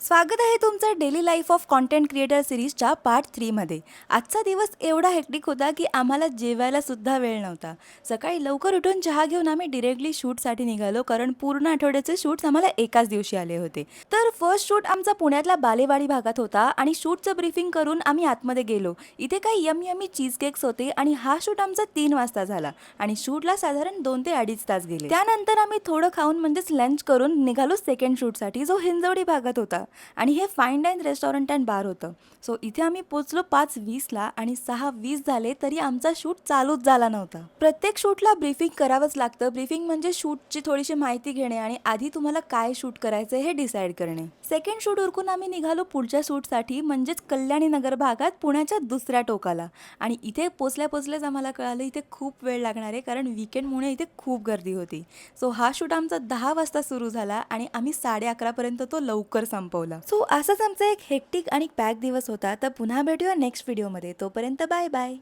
स्वागत आहे तुमचं daily life of content creator सिरीजच्या पार्ट 3 मध्ये। आजचा दिवस एवढा हेक्टिक होता की आम्हाला जेवायला सुद्धा वेळ नव्हता। सकाळी लवकर उठून चहा घेऊन आम्ही डिरेक्टली शूटसाठी निघालो, कारण पूर्ण आठवड्याचे शूट्स आम्हाला एकाच दिवशी आले होते। तर फर्स्ट शूट आमचा पुण्यातल्या बालेवाडी भागात होता आणि शूटचं ब्रीफिंग करून आम्ही आतमध्ये गेलो। इथे काही यमी चीज केक्स होते आणि हा शूट आमचा 3 वाजता झाला आणि शूटला साधारण 2 ते 2.5 तास गेले। त्यानंतर आम्ही थोडं खाऊन म्हणजेच लंच करून निघालो सेकंड शूटसाठी, जो हिंजवडी भागात होता आणि हे फाईन डाईन रेस्टॉरंट अँड बार होतं। सो इथे आम्ही पोचलो 5:20ला आणि 6:20 झाले तरी आमचा शूट चालूच झाला नव्हता। प्रत्येक शूटला ब्रीफिंग करावंच लागतं। ब्रीफिंग म्हणजे शूटची थोडीशी माहिती घेणे आणि आधी तुम्हाला काय शूट करायचं हे डिसाईड करणे। सेकंड शूट उरकून आम्ही निघालो पुढच्या शूटसाठी, म्हणजेच कल्याणी नगर भागात पुण्याच्या दुसऱ्या टोकाला। आणि इथे पोचल्याच आम्हाला कळालं इथे खूप वेळ लागणार आहे, कारण वीकेंडमुळे इथे खूप गर्दी होती। सो हा शूट आमचा 10 वाजता सुरू झाला आणि आम्ही 11:30 पर्यंत तो लवकर संपवला। सो असाच आमचा एक हेक्टिक आणि पॅक दिवस होता। तर पुन्हा भेटूया नेक्स्ट व्हिडिओमध्ये, तोपर्यंत बाय बाय।